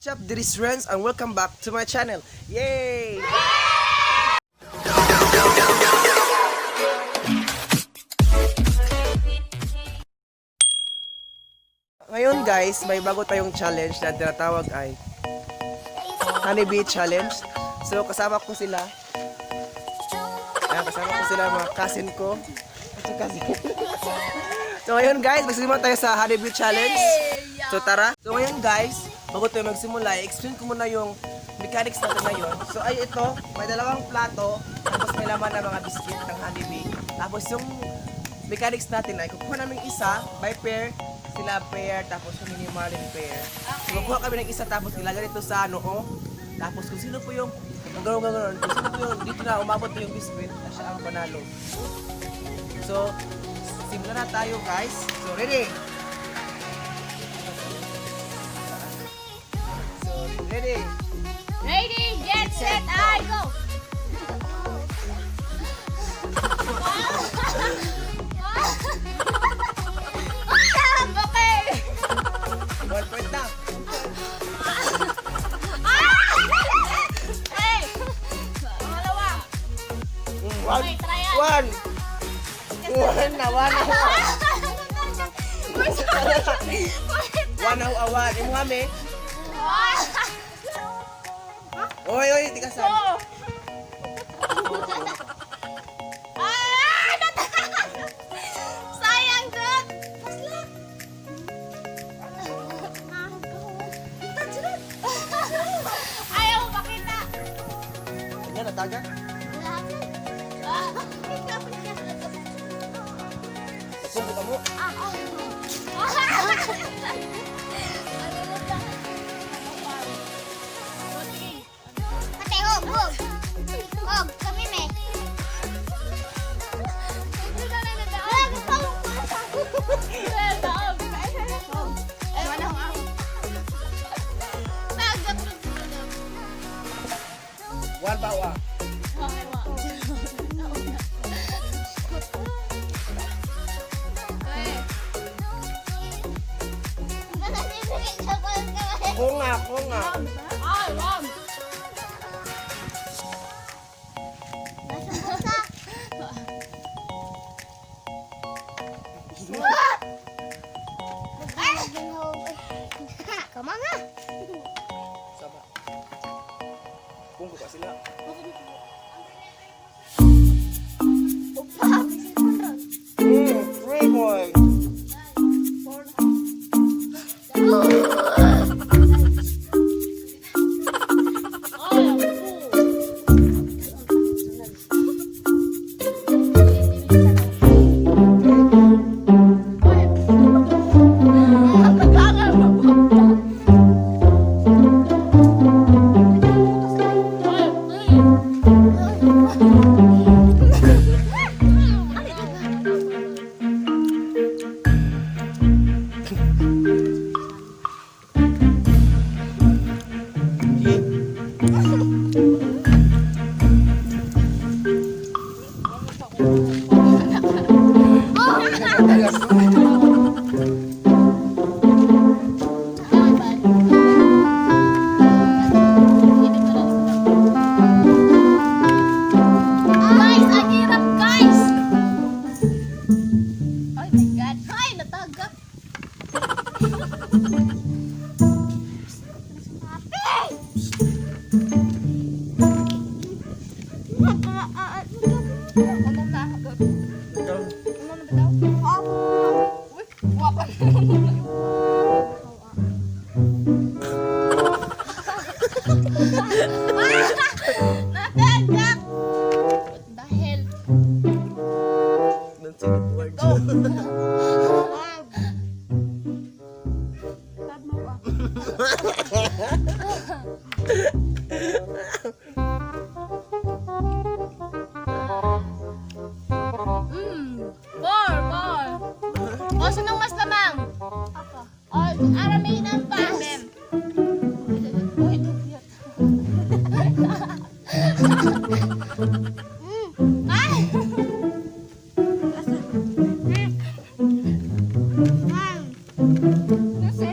What's up, this is Renz and welcome back to my channel. Yay! Ngayon guys, may bago tayong challenge na tinatawag ay Honeybee Challenge. So kasama ko sila. Ayan, kasama ko sila mga cousin ko. So ngayon guys, magsimula tayo sa Honeybee Challenge. So tara. So ngayon guys, bago tayo magsimula, i-explain ko muna yung mechanics natin ngayon. So ay ito, may dalawang plato, tapos may laman ng mga biscuit ng Honeybee. Tapos yung mechanics natin ay kukuha namin isa by pair, sila pair, tapos yung minimal pair. So kukuha kami ng isa tapos ilagay dito sa noo. Tapos kung sino po yung gano'n, kung sino po yung dito na umabot na yung biscuit, na siya ang panalo. So, simulan na tayo guys. So ready? Ready? Ready, get set, I go! Okay! 1 point na. Hey! Pangalawa! Okay, try yan. One na. One na awan. Imo kami. Oy, tikasan. Sayang, Dad! Ayaw makita! Yan, nataga. Pagpumpo ka mo. Hog, kami me. One bawa. Kunga. Come on nga. Sama. Pungko pa sila. Three boy. Natagak! Dahil Four. O, sinong mas lamang? Ako. O, araminan pa.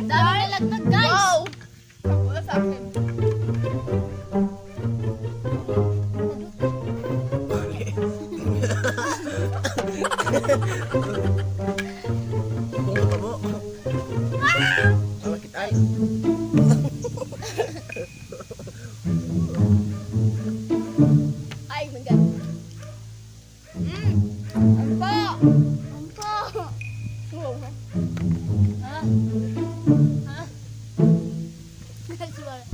Dami nalagdag, guys. akin. Ay. Ay, my God. Ampo! Ampo! Wow. Ha? Ha? Nagsuwala.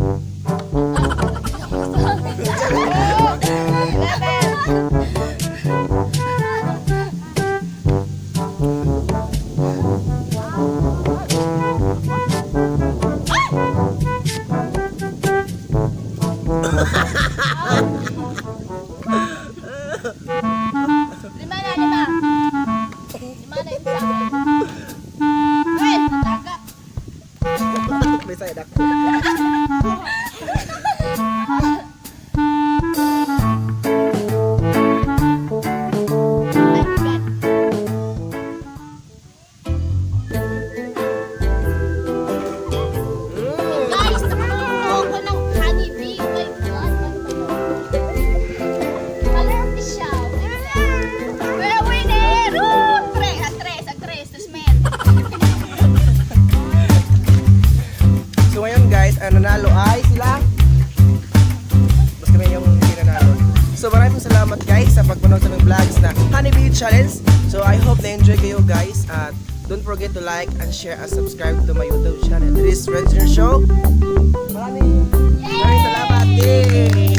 Lima na, lima. Lima na yung sabi. Ay, natagap. May side ako. Ay, my God. Guys, nakuha ako ng honeybee. Oh my God. Malaki siya. We're a winner! Woo! Tres, tas men. So ngayon guys, ang nanalo ay sila. Mas kami yung hindi nanalo. So maraming salamat guys sa pagpanood sa mga vlogs na Honeybee Challenge. So I hope na-enjoy kayo guys. At don't forget to like and share and subscribe to my YouTube channel. This is Red Show. Maraming salamat. Yay!